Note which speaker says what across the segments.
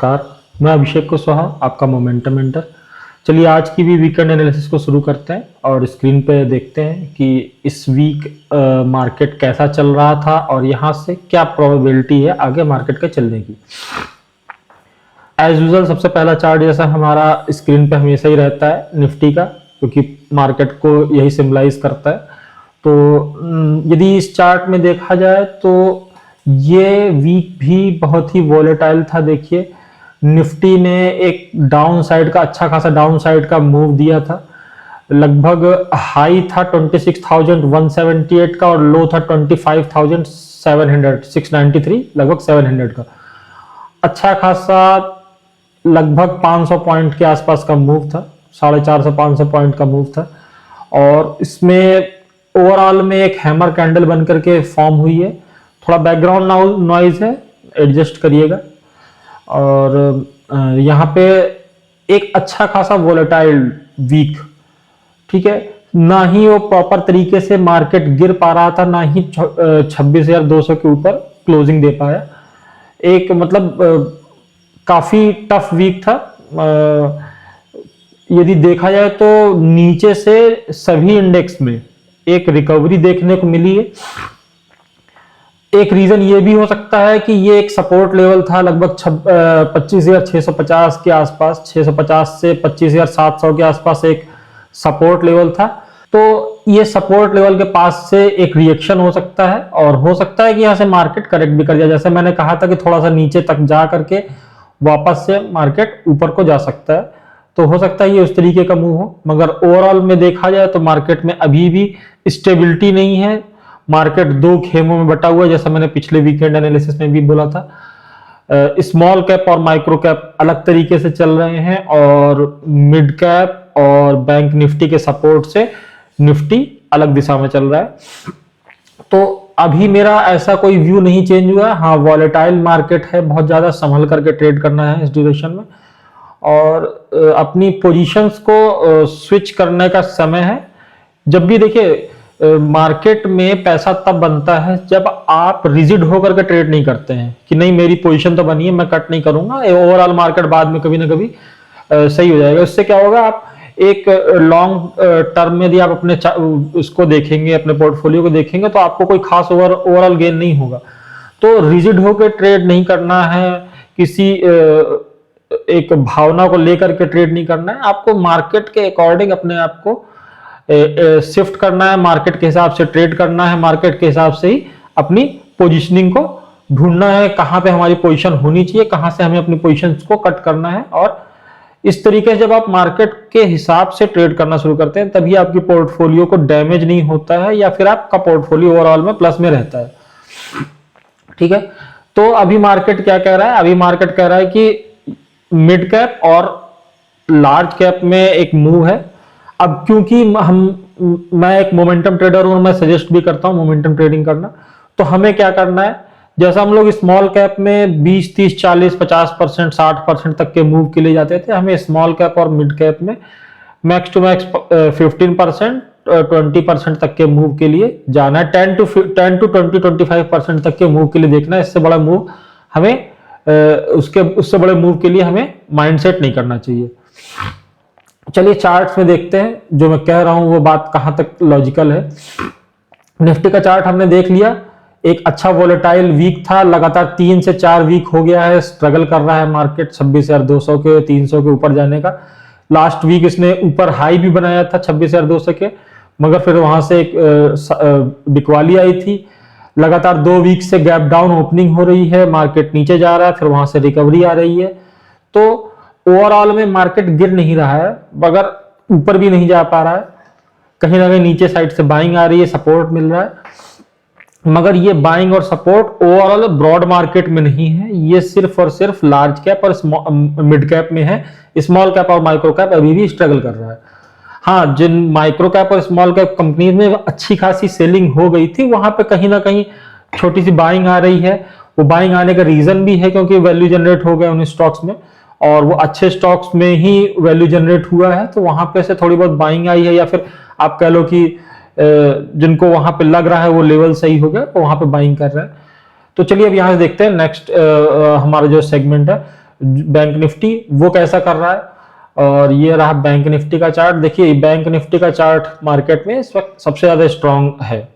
Speaker 1: नमस्कार, मैं अभिषेक कुशवाहा, आपका मोमेंटम मेंटर। चलिए आज की भी वीकेंड एनालिसिस को शुरू करते हैं और स्क्रीन पे देखते हैं कि इस वीक मार्केट कैसा चल रहा था और यहाँ से क्या प्रोबेबिलिटी है आगे मार्केट के चलने की। एज यूजुअल सबसे पहला चार्ट जैसा हमारा स्क्रीन पे हमेशा ही रहता है निफ्टी का, क्योंकि मार्केट को यही सिम्बलाइज करता है। तो यदि इस चार्ट में देखा जाए तो ये वीक भी बहुत ही वॉलेटाइल था। देखिए निफ्टी ने एक डाउन साइड का अच्छा खासा डाउन साइड का मूव दिया था। लगभग हाई था 26,178 का और लो था 25,700 693, लगभग 700 का। अच्छा खासा लगभग 500 पॉइंट के आसपास का मूव था, 450-500 पॉइंट का मूव था। और इसमें ओवरऑल में एक हैमर कैंडल बन करके फॉर्म हुई है। थोड़ा बैकग्राउंड नॉइज है, एडजस्ट करिएगा। और यहाँ पे एक अच्छा खासा वोलेटाइल वीक, ठीक है। ना ही वो प्रॉपर तरीके से मार्केट गिर पा रहा था, ना ही 26,200 के ऊपर क्लोजिंग दे पाया। एक मतलब काफी टफ वीक था। यदि देखा जाए तो नीचे से सभी इंडेक्स में एक रिकवरी देखने को मिली है। एक रीजन ये भी हो सकता है कि ये एक सपोर्ट लेवल था लगभग 25,650 के आसपास, 650 से 25,700 के आसपास एक सपोर्ट लेवल था। तो ये सपोर्ट लेवल के पास से एक रिएक्शन हो सकता है और हो सकता है कि यहाँ से मार्केट करेक्ट भी कर जाए। जैसे मैंने कहा था कि थोड़ा सा नीचे तक जा करके वापस से मार्केट ऊपर को जा सकता है, तो हो सकता है ये उस तरीके का मूव हो। मगर ओवरऑल में देखा जाए तो मार्केट में अभी भी स्टेबिलिटी नहीं है। मार्केट दो खेमों में बटा हुआ है, जैसा मैंने पिछले वीकेंड एनालिसिस में भी बोला था। स्मॉल कैप और माइक्रो कैप अलग तरीके से चल रहे हैं और मिड कैप और बैंक निफ्टी के सपोर्ट से निफ्टी अलग दिशा में चल रहा है। तो अभी मेरा ऐसा कोई व्यू नहीं चेंज हुआ है। हाँ, वॉलेटाइल मार्केट है, बहुत ज्यादा संभल करके ट्रेड करना है इस ड्यूरेशन में और अपनी पोजीशंस को स्विच करने का समय है। जब भी देखिए मार्केट में पैसा तब बनता है जब आप रिजिड होकर के ट्रेड नहीं करते हैं कि नहीं मेरी पोजीशन तो बनी है, मैं कट नहीं करूंगा, ओवरऑल मार्केट बाद में कभी ना कभी सही हो जाएगा। इससे क्या होगा, आप एक लॉन्ग टर्म में यदि आप अपने उसको देखेंगे, अपने पोर्टफोलियो को देखेंगे, तो आपको कोई खास ओवरऑल गेन नहीं होगा। तो रिजिड होकर ट्रेड नहीं करना है, किसी एक भावना को लेकर के ट्रेड नहीं करना है। आपको मार्केट के अकॉर्डिंग अपने आप को शिफ्ट करना है, मार्केट के हिसाब से ट्रेड करना है, मार्केट के हिसाब से ही अपनी पोजीशनिंग को ढूंढना है, कहां पे हमारी पोजीशन होनी चाहिए, कहां से हमें अपनी पोजीशंस को कट करना है। और इस तरीके से जब आप मार्केट के हिसाब से ट्रेड करना शुरू करते हैं तभी आपकी पोर्टफोलियो को डैमेज नहीं होता है या फिर आपका पोर्टफोलियो ओवरऑल में प्लस में रहता है, ठीक है। तो अभी मार्केट क्या कह रहा है, अभी मार्केट कह रहा है कि मिड कैप और लार्ज कैप में एक मूव है। अब क्योंकि मैं एक मोमेंटम ट्रेडर हूं, मैं सजेस्ट भी करता हूं मोमेंटम ट्रेडिंग करना, तो हमें क्या करना है, जैसा हम लोग स्मॉल कैप में 20, 30, 40, 50%, 60% तक के मूव के लिए जाते थे, हमें स्मॉल कैप और मिड कैप में मैक्स टू मैक्स 15%, 20% तक के मूव के लिए जाना है। 10 to 20, 25% तक के मूव के लिए देखना है। इससे बड़ा मूव हमें उससे बड़े मूव के लिए हमें माइंडसेट नहीं करना चाहिए। चलिए चार्ट्स में देखते हैं, जो मैं कह रहा हूं वो बात कहां तक लॉजिकल है। निफ्टी का चार्ट हमने देख लिया। एक अच्छा वोलेटाइल वीक था, लगातार 3 से 4 वीक हो गया है, स्ट्रगल कर रहा है मार्केट 26,200 के 300 के ऊपर जाने का। लास्ट वीक इसने ऊपर हाई भी बनाया था 26,200 के, मगर फिर वहां से एक बिकवाली आई थी। लगातार 2 वीक से गैप डाउन ओपनिंग हो रही है, मार्केट नीचे जा रहा है, फिर वहां से रिकवरी आ रही है। तो ओवरऑल में मार्केट गिर नहीं रहा है मगर ऊपर भी नहीं जा पा रहा है, कहीं ना कहीं नीचे साइड से बाइंग आ रही है, सपोर्ट मिल रहा है। मगर ये बाइंग और सपोर्ट ओवरऑल ब्रॉड मार्केट में नहीं है, ये सिर्फ और सिर्फ लार्ज कैप और मिड कैप में है। स्मॉल कैप और माइक्रो कैप अभी भी स्ट्रगल कर रहा है। हाँ, जिन माइक्रो कैप और स्मॉल कैप कंपनीज में अच्छी खासी सेलिंग हो गई थी, वहां पे कहीं ना कहीं छोटी सी बाइंग आ रही है। वो बाइंग आने का रीजन भी है क्योंकि वैल्यू जनरेट हो गया उन स्टॉक्स में और वो अच्छे स्टॉक्स में ही वैल्यू जनरेट हुआ है, तो वहां पे से थोड़ी बहुत बाइंग आई है, या फिर आप कह लो कि जिनको वहां पे लग रहा है वो लेवल सही हो गया तो वहां पे बाइंग कर रहे हैं। तो चलिए अब यहां से देखते हैं नेक्स्ट हमारा जो सेगमेंट है बैंक निफ्टी, वो कैसा कर रहा है। और ये रहा बैंक निफ्टी का चार्ट। देखिए बैंक निफ्टी का चार्ट मार्केट में इस वक्त सबसे ज्यादा स्ट्रांग है।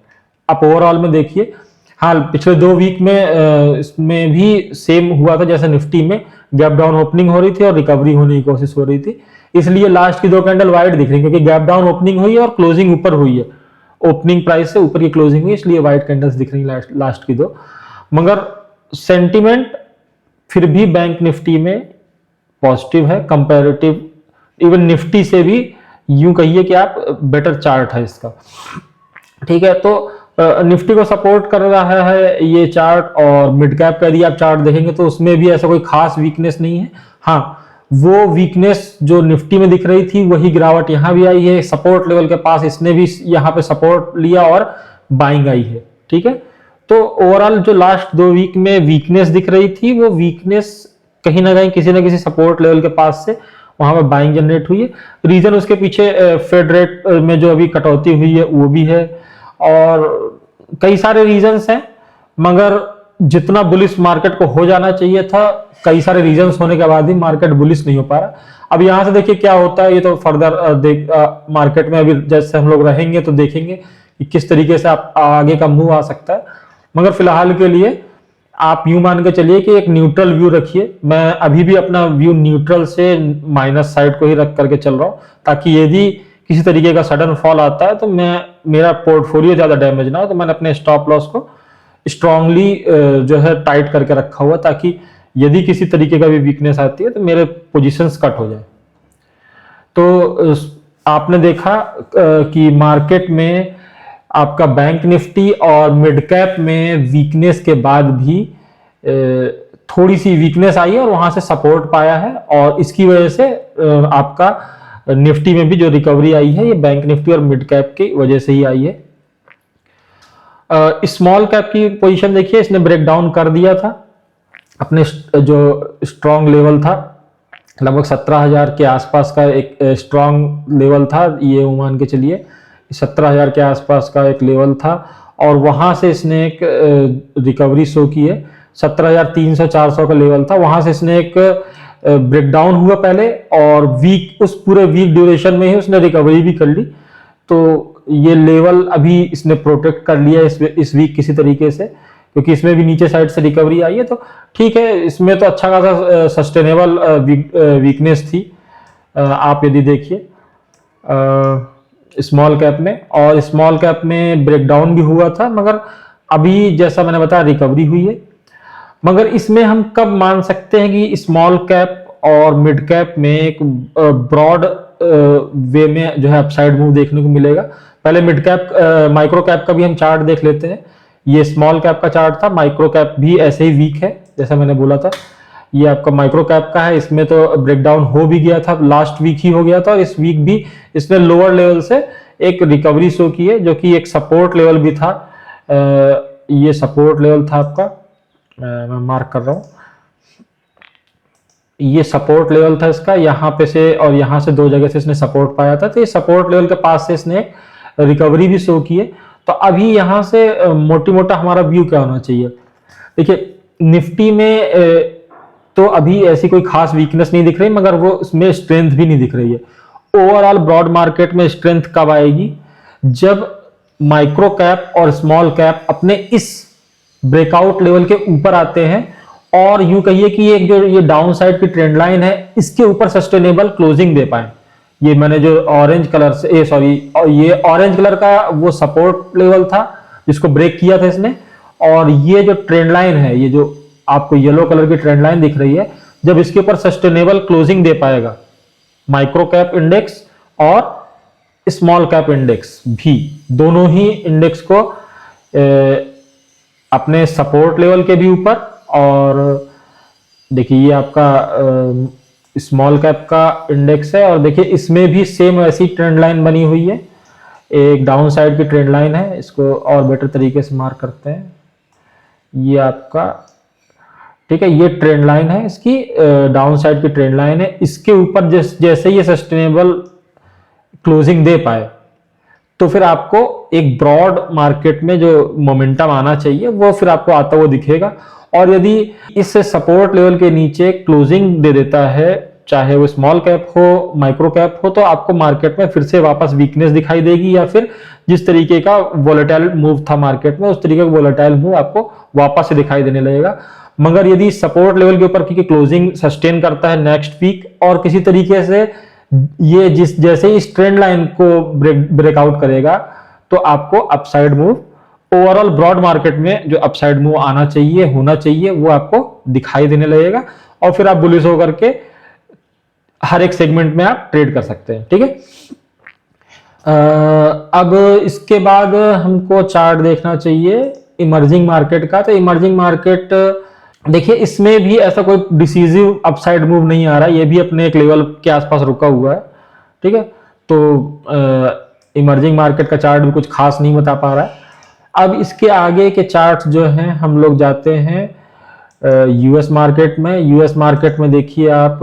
Speaker 1: आप ओवरऑल में देखिए, हाँ पिछले 2 वीक में इसमें भी सेम हुआ था जैसे निफ्टी में, गैप डाउन ओपनिंग हो रही थी और रिकवरी होने की कोशिश हो रही थी, इसलिए लास्ट की 2 कैंडल वाइट दिख रही है, क्योंकि गैप डाउन ओपनिंग हुई है और क्लोजिंग ऊपर हुई है, ओपनिंग प्राइस से ऊपर की क्लोजिंग हुई, इसलिए व्हाइट कैंडल्स दिख रही है लास्ट की 2। मगर सेंटिमेंट फिर भी बैंक निफ्टी में पॉजिटिव है, कंपैरेटिव इवन निफ्टी से भी यूं कहिए कि आप बेटर चार्ट है इसका। ठीक है, तो निफ्टी को सपोर्ट कर रहा है ये चार्ट, और मिड कैप का यदि आप चार्ट देखेंगे तो उसमें भी ऐसा कोई खास वीकनेस नहीं है। हाँ, वो वीकनेस जो निफ्टी में दिख रही थी वही गिरावट यहाँ भी आई है, सपोर्ट लेवल के पास इसने भी यहाँ पे सपोर्ट लिया और बाइंग आई है। ठीक है, तो ओवरऑल जो लास्ट 2 वीक में वीकनेस दिख रही थी, वो वीकनेस कहीं ना कहीं किसी ना किसी सपोर्ट लेवल के पास से वहां पर बाइंग जनरेट हुई है। रीजन उसके पीछे फेड रेट में जो अभी कटौती हुई है वो भी है, और कई सारे रीजंस हैं, मगर जितना बुलिश मार्केट को हो जाना चाहिए था, कई सारे रीजंस होने के बाद ही मार्केट बुलिश नहीं हो पा रहा। अब यहां से देखिए क्या होता है, ये तो फर्दर मार्केट में अभी जैसे हम लोग रहेंगे तो देखेंगे कि किस तरीके से आप आगे का मूव आ सकता है। मगर फिलहाल के लिए आप यूं मान के चलिए कि एक न्यूट्रल व्यू रखिए। मैं अभी भी अपना व्यू न्यूट्रल से माइनस साइड को ही रख करके चल रहा हूं, ताकि यदि किसी तरीके का सडन फॉल आता है तो मेरा पोर्टफोलियो ज्यादा डैमेज ना हो। तो मैंने अपने स्टॉप लॉस को स्ट्रांगली जो है टाइट करके रखा हुआ, ताकि यदि किसी तरीके का भी वीकनेस आती है तो मेरे पोजीशंस कट हो जाए। तो आपने देखा कि मार्केट में आपका बैंक निफ्टी और मिड कैप में वीकनेस के बाद भी थोड़ी सी वीकनेस आई है और वहां से सपोर्ट पाया है, और इसकी वजह से आपका निफ्टी में भी जो रिकवरी आई है ये बैंक निफ्टी और मिड कैप की वजह से ही आई है। स्मॉल कैप की पोजीशन देखिए, इसने ब्रेक डाउन कर दिया था अपने जो स्ट्रॉन्ग लेवल था, लगभग 17,000 के आसपास का एक स्ट्रॉन्ग लेवल था, ये मान के चलिए 17,000 के आसपास का एक लेवल था, और वहां से इसने एक रिकवरी शो की है। 17,300-400 का लेवल था, वहां से इसने एक ब्रेकडाउन हुआ पहले, और उस पूरे वीक ड्यूरेशन में ही उसने रिकवरी भी कर ली। तो ये लेवल अभी इसने प्रोटेक्ट कर लिया इस वीक किसी तरीके से, क्योंकि इसमें भी नीचे साइड से रिकवरी आई है। तो ठीक है, इसमें तो अच्छा खासा सस्टेनेबल वीकनेस थी। आप यदि देखिए स्मॉल कैप में, और स्मॉल कैप में ब्रेकडाउन भी हुआ था, मगर अभी जैसा मैंने बताया रिकवरी हुई है। मगर इसमें हम कब मान सकते हैं कि स्मॉल कैप और मिड कैप में एक ब्रॉड वे में जो है अपसाइड मूव देखने को मिलेगा। पहले मिड कैप माइक्रो कैप का भी हम चार्ट देख लेते हैं। ये स्मॉल कैप का चार्ट था, माइक्रो कैप भी ऐसे ही वीक है जैसा मैंने बोला था। ये आपका माइक्रो कैप का है, इसमें तो ब्रेकडाउन हो भी गया था, लास्ट वीक ही हो गया था, और इस वीक भी इसने लोअर लेवल से एक रिकवरी शो की है, जो कि एक सपोर्ट लेवल भी था। ये सपोर्ट लेवल था आपका, मैं मार्क कर रहा हूं, ये सपोर्ट लेवल था इसका, यहाँ पे से और यहाँ से 2 जगह से इसने सपोर्ट पाया था। तो ये सपोर्ट लेवल के पास से इसने रिकवरी भी शो की है। तो अभी यहाँ से मोटी मोटा हमारा व्यू क्या होना चाहिए, देखिए निफ्टी में तो अभी ऐसी कोई खास वीकनेस नहीं दिख रही, मगर वो उसमें स्ट्रेंथ भी नहीं दिख रही है। ओवरऑल ब्रॉड मार्केट में स्ट्रेंथ कब आएगी, जब माइक्रो कैप और स्मॉल कैप अपने इस ब्रेकआउट लेवल के ऊपर आते हैं, और यूं कहिए कि एक जो ये डाउन साइड की ट्रेंड लाइन है इसके ऊपर सस्टेनेबल क्लोजिंग दे पाए। ये मैंने जो ऑरेंज कलर से ये ऑरेंज कलर का वो सपोर्ट लेवल था जिसको ब्रेक किया था इसने, और ये जो ट्रेंड लाइन है, ये जो आपको येलो कलर की ट्रेंड लाइन दिख रही है, जब इसके ऊपर सस्टेनेबल क्लोजिंग दे पाएगा माइक्रो कैप इंडेक्स और स्मॉल कैप इंडेक्स भी, दोनों ही इंडेक्स को अपने सपोर्ट लेवल के भी ऊपर, और देखिए ये आपका स्मॉल कैप का इंडेक्स है, और देखिए इसमें भी सेम ऐसी ट्रेंड लाइन बनी हुई है, एक डाउन साइड की ट्रेंड लाइन है। इसको और बेटर तरीके से मार्क करते हैं, ये आपका ठीक है, ये ट्रेंड लाइन है इसकी, डाउन साइड की ट्रेंड लाइन है। इसके ऊपर जैसे ये सस्टेनेबल क्लोजिंग दे पाए तो फिर आपको एक ब्रॉड मार्केट में जो मोमेंटम आना चाहिए वो फिर आपको आता हुआ दिखेगा। और यदि इस सपोर्ट लेवल के नीचे क्लोजिंग दे देता है, चाहे वो स्मॉल कैप हो माइक्रो कैप हो, तो आपको मार्केट में फिर से वापस वीकनेस दिखाई देगी, या फिर जिस तरीके का वोलेटाइल मूव था मार्केट में उस तरीके का वोलेटाइल मूव आपको वापस से दिखाई देने लगेगा। मगर यदि सपोर्ट लेवल के ऊपर की क्लोजिंग सस्टेन करता है नेक्स्ट वीक और किसी तरीके से ये जैसे इस ट्रेंड लाइन को ब्रेकआउट करेगा, तो आपको upside move overall broad market में जो अपसाइड मूव आना चाहिए होना चाहिए वो आपको दिखाई देने लगेगा, और फिर आप बुलिश होकर के हर एक सेगमेंट में आप ट्रेड कर सकते हैं। ठीक है, अब इसके बाद हमको चार्ट देखना चाहिए इमर्जिंग मार्केट का। तो इमर्जिंग मार्केट देखिए, इसमें भी ऐसा कोई डिसीजिव अपसाइड मूव नहीं आ रहा है, ये भी अपने एक लेवल के आसपास रुका हुआ है। ठीक है, तो इमर्जिंग मार्केट का चार्ट भी कुछ खास नहीं बता पा रहा है। अब इसके आगे के चार्ट जो हैं हम लोग जाते हैं यूएस मार्केट में। यूएस मार्केट में देखिए आप,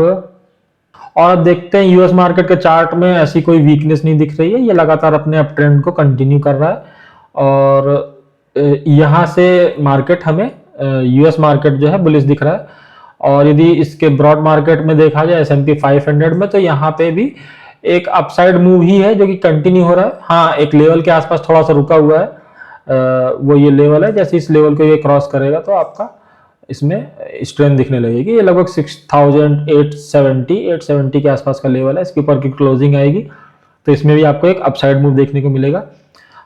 Speaker 1: और अब देखते हैं यूएस मार्केट के चार्ट में ऐसी कोई वीकनेस नहीं दिख रही है, ये लगातार अपने अप ट्रेंड को कंटिन्यू कर रहा है, और यहाँ से मार्केट हमें यूएस मार्केट जो है बुलिश दिख रहा है। और यदि इसके ब्रॉड मार्केट में देखा जाए S&P 500 में, तो यहाँ पे भी एक अपसाइड मूव ही है जो कि कंटिन्यू हो रहा है। हाँ, एक लेवल के आसपास थोड़ा सा रुका हुआ है, वो ये लेवल है, जैसे इस लेवल को ये क्रॉस करेगा तो आपका इसमें स्ट्रेंथ दिखने लगेगी। ये लगभग 6870 के आसपास का लेवल है, इसके ऊपर की क्लोजिंग आएगी तो इसमें भी आपको एक अपसाइड मूव देखने को मिलेगा।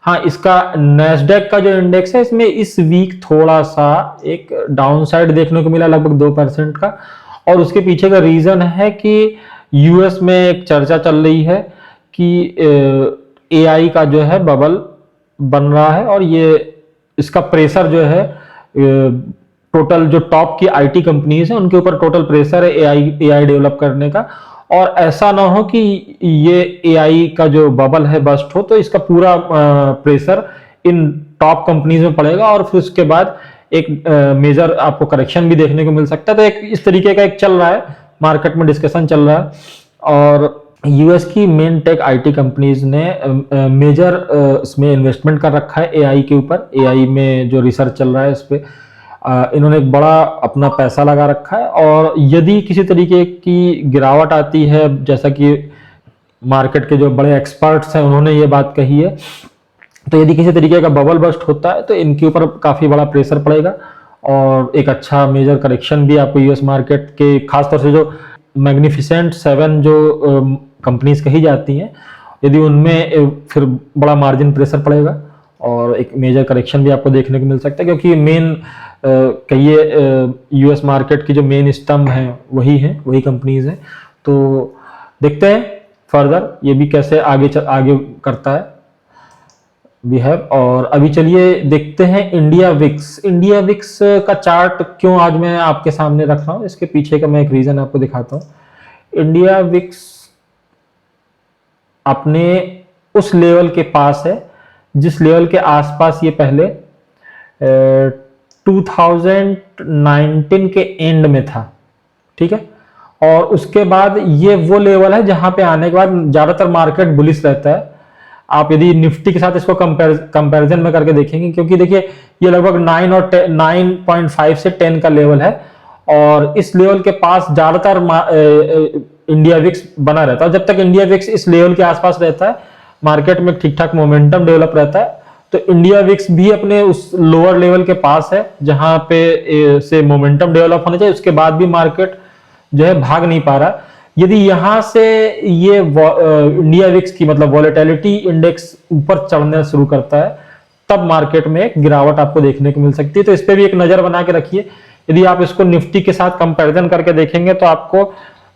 Speaker 1: हाँ, इसका नैस्डैक का जो इंडेक्स है इसमें इस वीक थोड़ा सा एक डाउनसाइड देखने को मिला, लगभग 2% का, और उसके पीछे का रीजन है कि यूएस में एक चर्चा चल रही है कि एआई का जो है बबल बन रहा है, और ये इसका प्रेशर जो है टोटल जो टॉप की आईटी कंपनीज है उनके ऊपर टोटल प्रेशर है एआई डेवलप करने का, और ऐसा ना हो कि ये एआई का जो बबल है बस्ट हो तो इसका पूरा प्रेशर इन टॉप कंपनीज में पड़ेगा और फिर उसके बाद एक मेजर आपको करेक्शन भी देखने को मिल सकता है। तो एक इस तरीके का एक चल रहा है मार्केट में, डिस्कशन चल रहा है, और यूएस की मेन टेक आईटी कंपनीज ने मेजर इसमें इन्वेस्टमेंट कर रखा है एआई के ऊपर। एआई में जो रिसर्च चल रहा है इस पे इन्होंने एक बड़ा अपना पैसा लगा रखा है, और यदि किसी तरीके की गिरावट आती है, जैसा कि मार्केट के जो बड़े एक्सपर्ट्स हैं उन्होंने ये बात कही है, तो यदि किसी तरीके का बबल बस्ट होता है तो इनके ऊपर काफी बड़ा प्रेशर पड़ेगा और एक अच्छा मेजर करेक्शन भी आपको यूएस मार्केट के, खासतौर से जो मैग्निफिसेंट 7 जो कंपनीज कही जाती हैं, यदि उनमें फिर बड़ा मार्जिन प्रेशर पड़ेगा और एक मेजर करेक्शन भी आपको देखने को मिल सकता है, क्योंकि मेन कहिए यूएस मार्केट की जो मेन स्तंभ हैं वही कंपनीज हैं। तो देखते हैं फर्दर ये भी कैसे आगे करता है और अभी चलिए देखते हैं इंडिया विक्स का चार्ट क्यों आज मैं आपके सामने रख रहा हूं, इसके पीछे का मैं एक रीजन आपको दिखाता हूं। इंडिया विक्स अपने उस लेवल के पास है जिस लेवल के आसपास ये पहले 2019 के एंड में था, ठीक है, और उसके बाद ये वो लेवल है जहां पे आने के बाद ज्यादातर मार्केट बुलिश रहता है। आप यदि निफ्टी के साथ इसको कंपैरिजन में करके देखेंगे, क्योंकि देखिए ये लगभग 9 और 9.5 से 10 का लेवल है, और इस लेवल के पास ज्यादातर इंडिया विक्स बना रहता है। जब तक इंडिया विक्स इस लेवल के आसपास रहता है, मार्केट में ठीक ठाक मोमेंटम डेवलप रहता है, तो इंडिया विक्स भी अपने उस लोअर लेवल के पास है जहां पे से मोमेंटम डेवलप होना चाहिए। उसके बाद भी मार्केट जो है भाग नहीं पा रहा। यदि यहां से ये इंडिया विक्स की मतलब वॉलेटिलिटी इंडेक्स ऊपर चढ़ना शुरू करता है, तब मार्केट में एक गिरावट आपको देखने को मिल सकती है। तो इस पे भी एक नजर बना के रखिए। यदि आप इसको निफ्टी के साथ कंपैरिजन करके देखेंगे तो आपको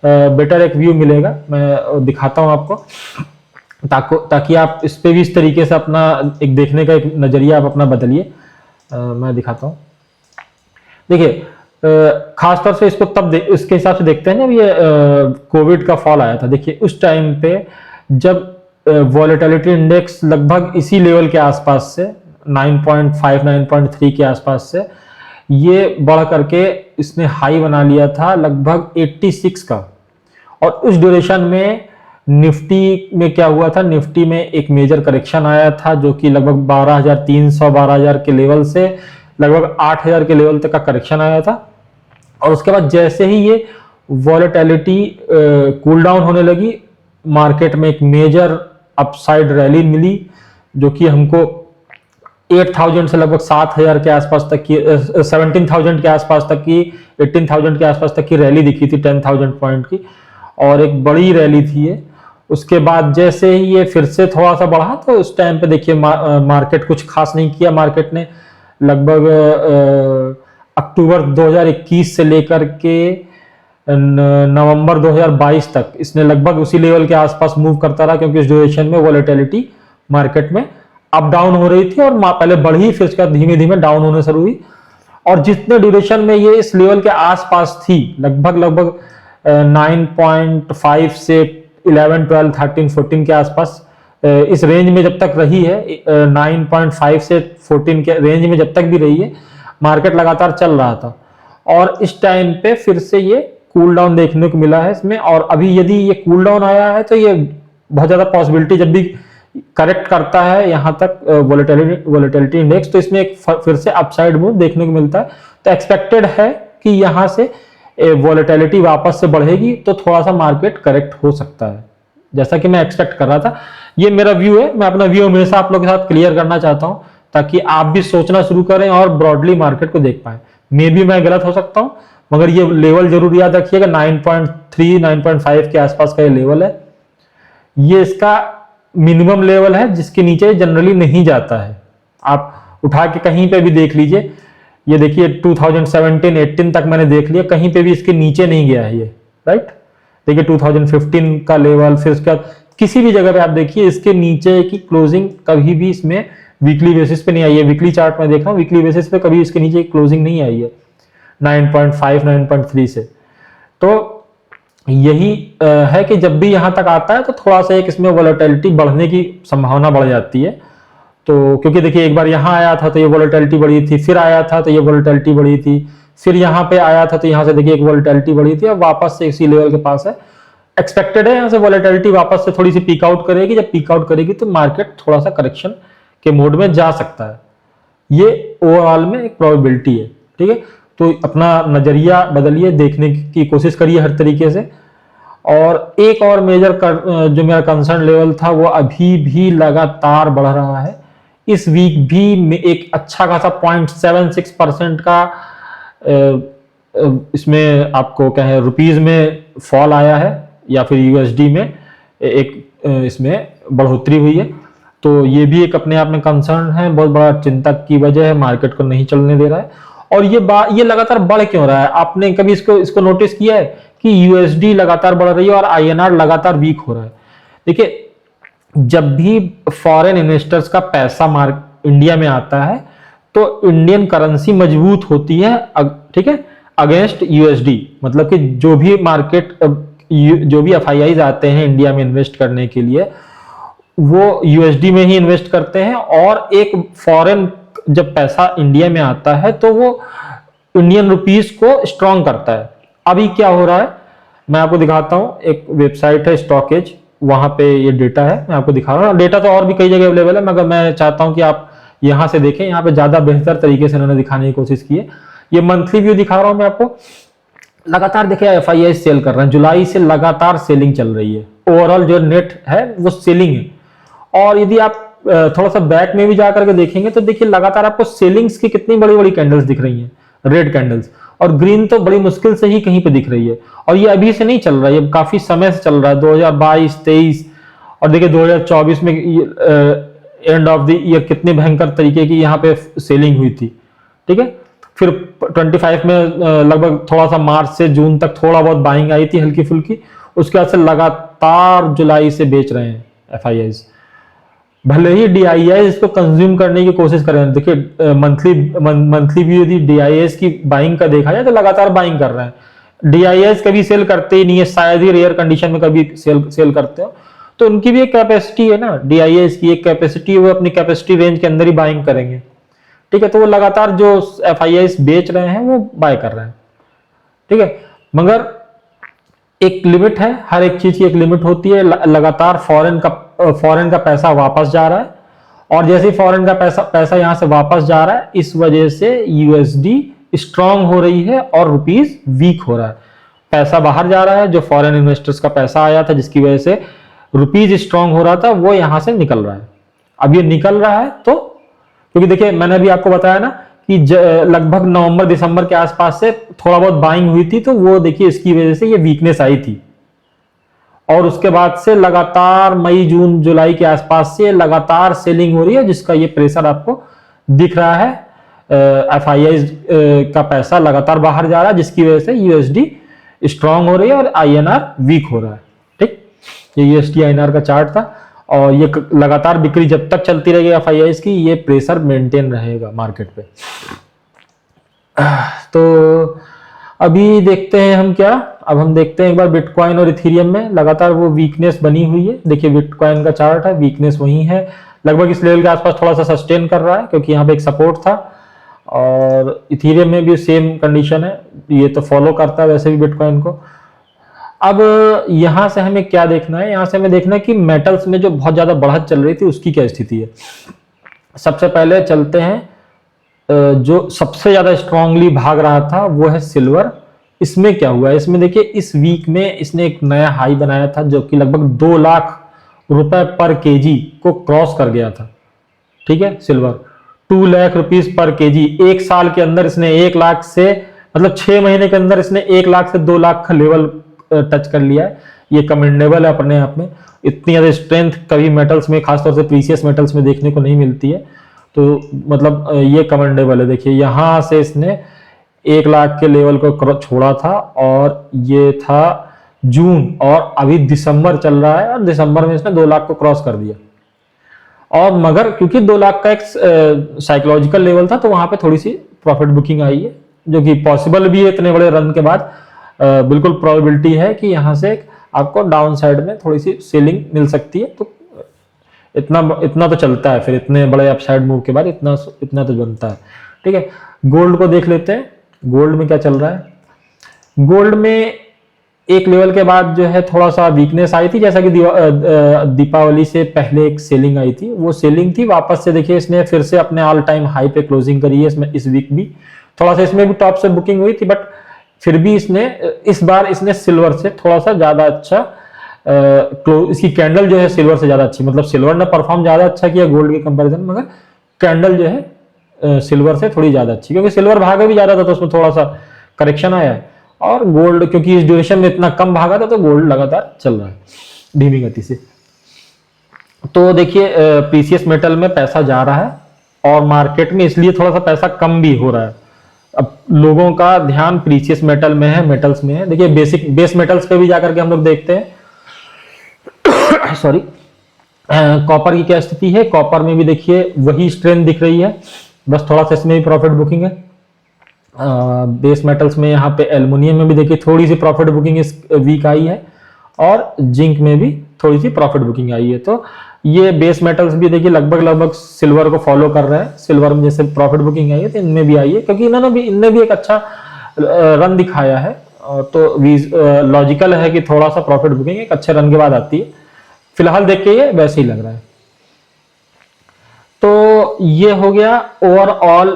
Speaker 1: बेटर एक व्यू मिलेगा। मैं दिखाता हूं आपको, ताकि आप इस पे भी इस तरीके से अपना एक देखने का एक नजरिया आप अपना बदलिए। मैं दिखाता हूं, देखिए खासतौर से इसको तब इसके हिसाब से देखते हैं जब ये कोविड का फॉल आया था। देखिए उस टाइम पे जब वॉलेटिलिटी इंडेक्स लगभग इसी लेवल के आसपास से 9.5 9.3 के आसपास से ये बढ़ करके इसने हाई बना लिया था लगभग 86 का, और उस ड्यूरेशन में निफ्टी में क्या हुआ था, निफ्टी में एक मेजर करेक्शन आया था जो कि लगभग 12,300 12,000 के लेवल से लगभग 8,000 के लेवल तक का करेक्शन आया था। और उसके बाद जैसे ही ये वॉलेटिलिटी कूल डाउन होने लगी, मार्केट में एक मेजर अपसाइड रैली मिली, जो कि हमको 8,000 से लगभग 7,000 के आसपास तक की 17,000 के आसपास तक की 18,000 के आसपास तक की रैली दिखी थी 10,000 पॉइंट की, और एक बड़ी रैली थी ये। उसके बाद जैसे ही ये फिर से थोड़ा सा बढ़ा तो उस टाइम पे देखिए मार्केट कुछ खास नहीं किया। मार्केट ने लगभग अक्टूबर 2021 से लेकर के नवंबर 2022 तक इसने लगभग उसी लेवल के आसपास मूव करता रहा, क्योंकि इस ड्यूरेशन में वॉलेटिलिटी मार्केट में अप डाउन हो रही थी और पहले बढ़ी, फिर उसके बाद धीमे धीमे डाउन होने शुरू हुई। और जितने ड्यूरेशन में ये इस लेवल के आसपास थी, लगभग 9.5 से 11, 12, 13, 14 के आसपास इस रेंज में जब तक रही है, 9.5 से 14 के रेंज में जब तक भी रही है, मार्केट लगातार चल रहा था। और इस टाइम पे फिर से ये कूल डाउन देखने को मिला है इसमें। और अभी यदि ये कूल डाउन आया है तो ये बहुत ज्यादा पॉसिबिलिटी, जब भी करेक्ट करता है यहां तक वोलेटिलिटी इंडेक्स, तो इसमें एक फिर से अपसाइड मूव देखने को मिलता है। तो एक्सपेक्टेड है कि यहां से वोलेटिलिटी वापस से बढ़ेगी, तो थोड़ा सा मार्केट करेक्ट हो सकता है, जैसा कि मैं एक्सपेक्ट कर रहा था। ये मेरा व्यू है, मैं अपना व्यू हमेशा आप लोगों के साथ क्लियर करना चाहता हूं, ताकि आप भी सोचना शुरू करें और ब्रॉडली मार्केट को देख पाए। मे भी मैं गलत हो सकता हूं, मगर ये लेवल जरूर याद रखिएगा, 9.3, 9.5 के आसपास का ये लेवल है। ये इसका मिनिमम लेवल है, जिसके नीचे जनरली नहीं जाता है। आप उठा के कहीं पे भी देख लीजिए, ये देखिए 2017-18 तक मैंने देख लिया, कहीं पे भी इसके नीचे नहीं गया है ये, राइट। देखिए 2015 का लेवल, फिर उसके बाद किसी भी जगह पे आप देखिए इसके नीचे की क्लोजिंग कभी भी इसमें वीकली बेसिस पे नहीं आई है। वीकली चार्ट में देख रहा हूं, वीकली बेसिस पे कभी इसके नीचे क्लोजिंग नहीं आई है 9.5, 9.3 से। तो यही है कि जब भी यहां तक आता है तो थोड़ा सा एक इसमें वोलेटिलिटी बढ़ने की संभावना बढ़ जाती है। तो क्योंकि देखिए एक बार यहां आया था तो ये वोलेटिलिटी बढ़ी थी, फिर आया था तो ये वोलेटिलिटी बढ़ी थी, फिर यहां पे आया था तो यहां से देखिए एक वोलेटिलिटी बढ़ी थी, अब वापस से इसी लेवल के पास है। एक्सपेक्टेड है यहां से वोलेटिलिटी वापस से थोड़ी सी पीक आउट करेगी। जब पीक आउट करेगी तो मार्केट थोड़ा सा करेक्शन के मोड में जा सकता है। ये ओवरऑल में एक प्रोबेबिलिटी है, ठीक है। तो अपना नजरिया बदलिए, देखने की कोशिश करिए हर तरीके से। और एक और मेजर जो मेरा कंसर्न लेवल था, वो अभी भी लगातार बढ़ रहा है। इस वीक भी एक अच्छा खासा 0.76% का इसमें आपको क्या है रुपीज में फॉल आया है, या फिर यूएसडी में एक इसमें बढ़ोतरी हुई है। तो ये भी एक अपने आप में कंसर्न है, बहुत बड़ा चिंता की वजह है, मार्केट को नहीं चलने दे रहा है। और ये लगातार बढ़ क्यों रहा है? आपने कभी इसको नोटिस किया है कि यूएसडी लगातार बढ़ रही है और आईएनआर लगातार वीक हो रहा है? देखिए, जब भी फॉरेन इन्वेस्टर्स का पैसा इंडिया में आता है तो इंडियन करेंसी मजबूत होती है, ठीक है, अगेंस्ट यूएसडी। मतलब कि जो भी एफआईआईज आते हैं इंडिया में इन्वेस्ट करने के लिए, वो यूएसडी में ही इन्वेस्ट करते हैं। और एक फॉरेन जब पैसा इंडिया में आता है तो वो इंडियन रुपीस को स्ट्रॉन्ग करता है। अभी क्या हो रहा है मैं आपको दिखाता हूं। एक वेबसाइट है स्टॉकेज, वहां पे ये डेटा है, मैं आपको दिखा रहा हूं। डेटा तो और भी कई जगह अवेलेबल है, मगर मैं चाहता हूं कि आप यहां से देखें। यहां पे ज्यादा बेहतर तरीके से इन्होंने दिखाने की कोशिश की है। ये मंथली व्यू दिखा रहा हूं मैं आपको। लगातार देखिए एफआईआई सेल कर रहे हैं, जुलाई से लगातार सेलिंग चल रही है। ओवरऑल जो नेट है वो सेलिंग है। और यदि आप थोड़ा सा बैक में भी जाकर के देखेंगे तो देखिए लगातार आपको सेलिंग्स की कितनी बड़ी बड़ी कैंडल्स दिख रही हैं, रेड कैंडल्स। और ग्रीन तो बड़ी मुश्किल से ही कहीं पे दिख रही है। और ये अभी से नहीं चल रहा है, ये काफी समय से चल रहा है, 2022, 23 और देखिए 2024 में एंड ऑफ द ईयर कितने भयंकर तरीके की यहाँ पे सेलिंग हुई थी, ठीक है। फिर 25 में लगभग थोड़ा सा मार्च से जून तक थोड़ा बहुत बाइंग आई थी हल्की फुल्की। उसके बाद से लगातार जुलाई से बेच रहे हैं एफआईआईज। भले ही डीआईआई इसको कंज्यूम करने की कोशिश करें। देखिए मंथली भी यदि डीआईएस की बाइंग का देखा जाए तो लगातार बाइंग कर रहे हैं। डीआईएस कभी सेल करते ही नहीं है, शायद ही रेयर कंडीशन में कभी सेल करते हो। तो उनकी भी एक कैपेसिटी है ना, डीआईएस की एक कैपेसिटी है, वो अपनी कैपेसिटी रेंज के अंदर ही बाइंग करेंगे, ठीक है। तो वो लगातार जो एफआईआईस बेच रहे हैं वो बाय कर रहे हैं, ठीक है। मगर एक लिमिट है, हर एक चीज की एक लिमिट होती है। लगातार फॉरेन का पैसा वापस जा रहा है और जैसे ही फॉरेन का पैसा यहां से वापस जा रहा है, इस वजह से यूएसडी स्ट्रांग हो रही है और रुपीज वीक हो रहा है। पैसा बाहर जा रहा है, जो फॉरेन इन्वेस्टर्स का पैसा आया था जिसकी वजह से रुपीज स्ट्रांग हो रहा था, वो यहां से निकल रहा है। अब ये निकल रहा है तो, क्योंकि देखिए मैंने अभी आपको बताया ना कि लगभग नवंबर दिसंबर के आसपास से थोड़ा बहुत बाइंग हुई थी, तो वो देखिए इसकी वजह से ये वीकनेस आई थी। और उसके बाद से लगातार मई जून जुलाई के आसपास से लगातार सेलिंग हो रही है, जिसका ये प्रेशर आपको दिख रहा है। एफआईआई का पैसा लगातार बाहर जा रहा है, जिसकी वजह से यूएसडी स्ट्रांग हो रही है और आईएनआर वीक हो रहा है। ठीक, ये यूएसडी आईएनआर का चार्ट था, और ये लगातार बिक्री जब तक चलती रहेगी एफआईआई की, ये प्रेशर मेंटेन रहेगा मार्केट पे। तो अभी देखते हैं हम क्या, अब हम देखते हैं एक बार बिटकॉइन और इथेरियम में लगातार वो वीकनेस बनी हुई है। देखिए बिटकॉइन का चार्ट है, वीकनेस वही है, लगभग इस लेवल के आसपास थोड़ा सा सस्टेन कर रहा है, क्योंकि यहाँ पे एक सपोर्ट था। और इथेरियम में भी सेम कंडीशन है, ये तो फॉलो करता है वैसे भी बिटकॉइन को। अब यहां से हमें क्या देखना है, यहां से हमें देखना है कि मेटल्स में जो बहुत ज्यादा बढ़त चल रही थी उसकी क्या स्थिति है। सबसे पहले चलते हैं, जो सबसे ज्यादा स्ट्रांगली भाग रहा था वो है सिल्वर। इसमें क्या हुआ है, इसमें देखिए इस वीक में इसने एक नया हाई बनाया था, जो कि लगभग 2 लाख रुपए पर केजी को क्रॉस कर गया था। ठीक है, silver 2 lakh rupees per KG, एक साल के अंदर इसने 1 लाख से, मतलब 6 महीने के अंदर इसने 1 लाख से 2 लाख का लेवल टच कर लिया है। ये कमेंडेबल है अपने आप में। इतनी ज्यादा स्ट्रेंथ कभी मेटल्स में, खासतौर से प्रीसियस मेटल्स में देखने को नहीं मिलती है, तो मतलब ये कमेंडेबल है। देखिए यहां से इसने 1 लाख के लेवल को छोड़ा था, और ये था जून, और अभी दिसंबर चल रहा है, और दिसंबर में इसने 2 लाख को क्रॉस कर दिया। और मगर क्योंकि 2 लाख का एक साइकोलॉजिकल लेवल था, तो वहां पे थोड़ी सी प्रॉफिट बुकिंग आई है, जो कि पॉसिबल भी है इतने बड़े रन के बाद। बिल्कुल प्रोबेबिलिटी है कि यहां से आपको डाउन साइड में थोड़ी सी सेलिंग मिल सकती है। तो इतना तो चलता है, फिर इतने बड़े अपसाइड मूव के बाद इतना तो बनता है। ठीक है, गोल्ड को देख लेते हैं। गोल्ड में क्या चल रहा है, गोल्ड में एक लेवल के बाद जो है थोड़ा सा वीकनेस आई थी, जैसा कि दीपावली से पहले एक सेलिंग आई थी, वो सेलिंग थी। वापस से देखिए इसने फिर से अपने ऑल टाइम हाई पे क्लोजिंग करी है इसमें, इस वीक भी थोड़ा सा इसमें भी टॉप से बुकिंग हुई थी, बट फिर भी इस बार इसने सिल्वर से थोड़ा सा ज्यादा अच्छा इसकी कैंडल जो है सिल्वर से ज्यादा अच्छी, मतलब सिल्वर ने परफॉर्म ज्यादा अच्छा किया गोल्ड के कंपैरिजन, मगर कैंडल जो है सिल्वर से थोड़ी ज्यादा अच्छी, क्योंकि सिल्वर भागा भी ज्यादा था तो उसमें थोड़ा सा करेक्शन आया है। और गोल्ड क्योंकि इस ड्यूरेशन में इतना कम भागा था, तो गोल्ड लगातार चल रहा है धीमी गति से। तो देखिए प्रीसियस मेटल में पैसा जा रहा है, और मार्केट में इसलिए थोड़ा सा पैसा कम भी हो रहा है। अब लोगों का ध्यान प्रीसियस मेटल में है, मेटल्स में है। देखिए बेस मेटल्स पे भी जाकर के हम लोग देखते हैं सॉरी, कॉपर की क्या स्थिति है। कॉपर में भी देखिए वही स्ट्रेंथ दिख रही है, बस थोड़ा सा इसमें भी प्रॉफिट बुकिंग है। बेस मेटल्स में यहाँ पे एल्युमिनियम में भी देखिए थोड़ी सी प्रॉफिट बुकिंग इस वीक आई है, और जिंक में भी थोड़ी सी प्रॉफिट बुकिंग आई है। तो ये बेस मेटल्स भी देखिए लगभग सिल्वर को फॉलो कर रहे हैं। सिल्वर में जैसे प्रॉफिट बुकिंग आई है, तो इनमें भी आई है, क्योंकि इनने भी एक अच्छा रन दिखाया है। तो लॉजिकल है कि थोड़ा सा प्रॉफिट बुकिंग एक अच्छे रन के बाद आती है। फिलहाल देख के ये वैसे ही लग रहा है। तो ये हो गया ओवरऑल,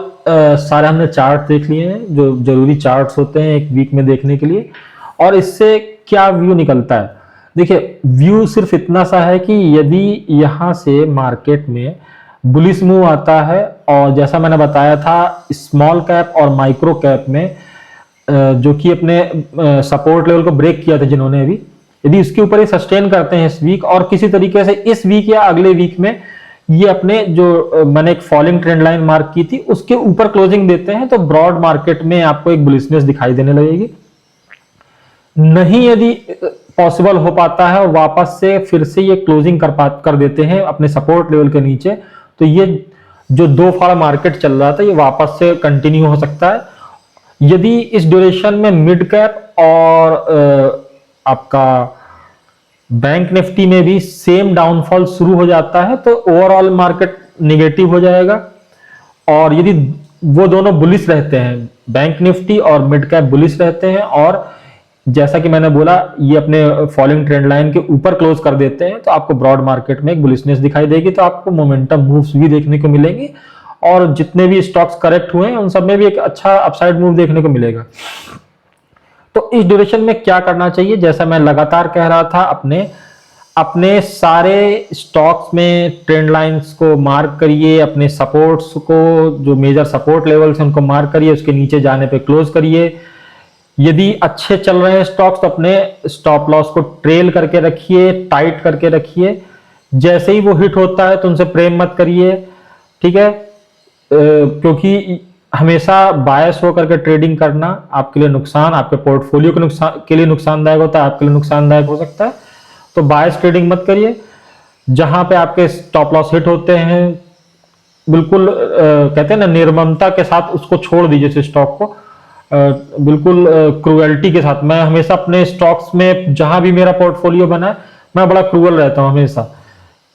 Speaker 1: सारे हमने चार्ट देख लिए हैं, जो जरूरी चार्ट्स होते हैं एक वीक में देखने के लिए। और इससे क्या व्यू निकलता है, देखिए व्यू सिर्फ इतना सा है कि यदि यहां से मार्केट में बुलिश मूव आता है, और जैसा मैंने बताया था स्मॉल कैप और माइक्रो कैप में जो कि अपने सपोर्ट लेवल को ब्रेक किया था जिन्होंने अभी, यदि उसके ऊपर ये सस्टेन करते हैं इस वीक, और किसी तरीके से इस वीक या अगले वीक में ये अपने जो मैंने एक फॉलिंग ट्रेंड लाइन मार्क की थी उसके ऊपर क्लोजिंग देते हैं, तो ब्रॉड मार्केट में आपको एक बुलिशनेस दिखाई देने लगेगी। नहीं यदि पॉसिबल हो पाता है और वापस से फिर से ये क्लोजिंग कर देते हैं अपने सपोर्ट लेवल के नीचे, तो ये जो 2 फाड़ मार्केट चल रहा था ये वापस से कंटिन्यू हो सकता है। यदि इस ड्यूरेशन में मिड कैप और आपका बैंक निफ्टी में भी सेम डाउनफॉल शुरू हो जाता है, तो ओवरऑल मार्केट निगेटिव हो जाएगा। और यदि वो दोनों बुलिश रहते हैं, बैंक निफ्टी और मिड कैप बुलिश रहते हैं, और जैसा कि मैंने बोला, ये अपने फॉलिंग ट्रेंड लाइन के ऊपर क्लोज कर देते हैं तो आपको ब्रॉड मार्केट में एक बुलिशनेस दिखाई देगी, तो आपको मोमेंटम मूव्स भी देखने को मिलेंगी और जितने भी स्टॉक्स करेक्ट हुए हैं उन सब में भी एक अच्छा अपसाइड मूव देखने को मिलेगा। तो इस ड्यूरेशन में क्या करना चाहिए, जैसा मैं लगातार कह रहा था, अपने सारे स्टॉक्स में ट्रेंड लाइंस को मार्क करिए, अपने सपोर्ट्स को, जो मेजर सपोर्ट लेवल्स हैं उनको मार्क करिए, उसके नीचे जाने पे क्लोज करिए। यदि अच्छे चल रहे हैं स्टॉक्स तो अपने स्टॉप लॉस को ट्रेल करके रखिए, टाइट करके रखिए। जैसे ही वो हिट होता है तो उनसे प्रेम मत करिए, ठीक है, क्योंकि हमेशा बायस होकर के ट्रेडिंग करना आपके लिए नुकसान, आपके पोर्टफोलियो के लिए नुकसानदायक होता है, आपके लिए नुकसानदायक हो सकता है। तो बायस ट्रेडिंग मत करिए। जहां पे आपके स्टॉप लॉस हिट होते हैं, बिल्कुल कहते हैं ना, निर्ममता के साथ उसको छोड़ दीजिए इस स्टॉक को, बिल्कुल क्रूएल्टी के साथ। मैं हमेशा अपने स्टॉक्स में जहां भी मेरा पोर्टफोलियो बना है, मैं बड़ा क्रूअल रहता हूं हमेशा,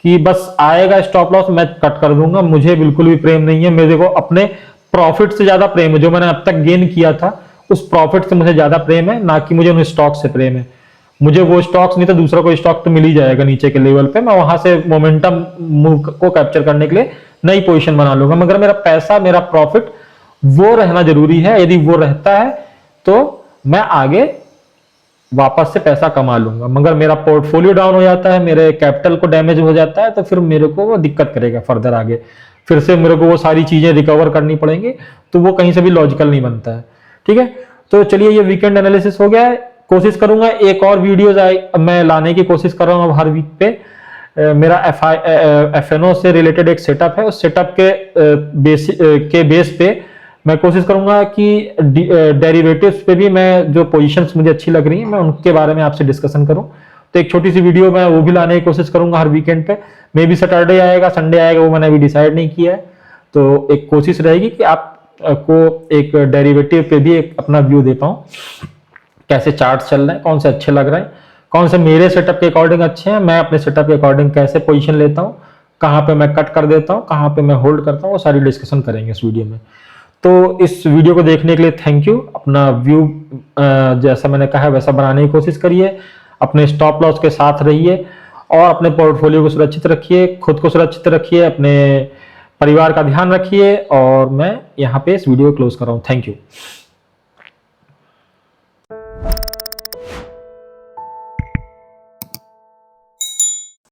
Speaker 1: कि बस आएगा स्टॉप लॉस मैं कट कर दूंगा। मुझे बिल्कुल भी प्रेम नहीं है, मेरे को अपने प्रॉफिट से ज्यादा प्रेम है। जो मैंने अब तक गेन किया था उस प्रॉफिट से मुझे ज्यादा प्रेम है, ना कि मुझे उन स्टॉक से प्रेम है। मुझे वो स्टॉक्स नहीं तो दूसरा कोई स्टॉक तो मिल ही जाएगा नीचे के लेवल पे, मैं वहां से मोमेंटम मूव को कैप्चर करने के लिए नई पोजीशन बना लूंगा। मगर मेरा पैसा, मेरा प्रॉफिट वो रहना जरूरी है। यदि वो रहता है तो मैं आगे वापस से पैसा कमा लूंगा। मगर मेरा पोर्टफोलियो डाउन हो जाता है, मेरे कैपिटल को डैमेज हो जाता है, तो फिर मेरे को वो दिक्कत करेगा फर्दर आगे। फिर से मेरे को वो सारी चीजें रिकवर करनी पड़ेंगी, तो वो कहीं से भी लॉजिकल नहीं बनता है। ठीक है, तो चलिए ये वीकेंड एनालिसिस हो गया है। कोशिश करूंगा एक और वीडियोज मैं लाने की कोशिश कर रहा हूं अब हर वीक पे। मेरा FNO से रिलेटेड एक सेटअप है, उस सेटअप के बेस पे मैं कोशिश करूंगा कि डेरिवेटिव्स पे भी मैं जो पोजीशंस मुझे अच्छी लग रही हैं मैं उनके बारे में आपसे डिस्कशन करूं। तो एक छोटी सी वीडियो मैं वो भी लाने की कोशिश करूंगा हर वीकेंड पे। मे बी सैटरडे आएगा, संडे आएगा, वो मैंने अभी डिसाइड नहीं किया है। तो एक कोशिश रहेगी कि आपको एक डेरिवेटिव पे भी एक अपना व्यू दे पाऊं, कैसे चार्ट चल रहे हैं, कौन से अच्छे लग रहे हैं, कौन से मेरे सेटअप के अकॉर्डिंग अच्छे हैं, मैं अपने सेटअप के अकॉर्डिंग कैसे पोजीशन लेता हूं, कहां पे मैं कट कर देता हूं, कहां पे मैं होल्ड करता हूं, वो सारी डिस्कशन करेंगे इस वीडियो में। तो इस वीडियो को देखने के लिए थैंक यू। अपना व्यू जैसा मैंने कहा वैसा बनाने की कोशिश करिए, अपने स्टॉप लॉस के साथ रहिए और अपने पोर्टफोलियो को सुरक्षित रखिए, खुद को सुरक्षित रखिए, अपने परिवार का ध्यान रखिए। और मैं यहाँ पे इस वीडियो को क्लोज कर रहा हूँ। Thank you.